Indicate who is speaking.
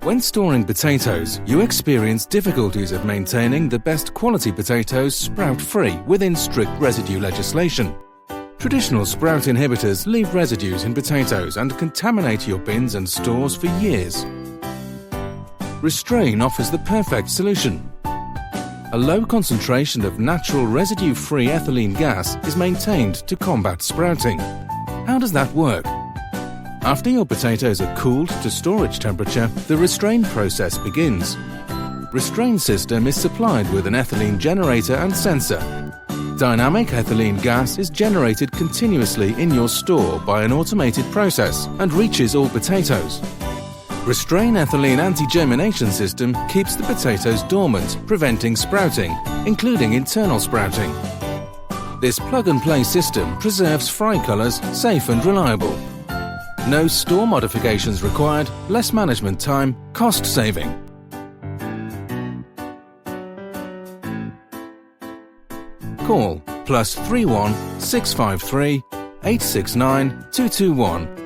Speaker 1: When storing potatoes, you experience difficulties of maintaining the best quality potatoes sprout-free within strict residue legislation. Traditional sprout inhibitors leave residues in potatoes and contaminate your bins and stores for years. Restrain offers the perfect solution. A low concentration of natural residue-free ethylene gas is maintained to combat sprouting. How does that work? After your potatoes are cooled to storage temperature, the Restrain process begins. Restrain system is supplied with an ethylene generator and sensor. Dynamic ethylene gas is generated continuously in your store by an automated process and reaches all potatoes. Restrain ethylene anti-germination system keeps the potatoes dormant, preventing sprouting, including internal sprouting. This plug-and-play system preserves fry colours, safe and reliable. No store modifications required, less management time, cost saving. Call +31 653 869 221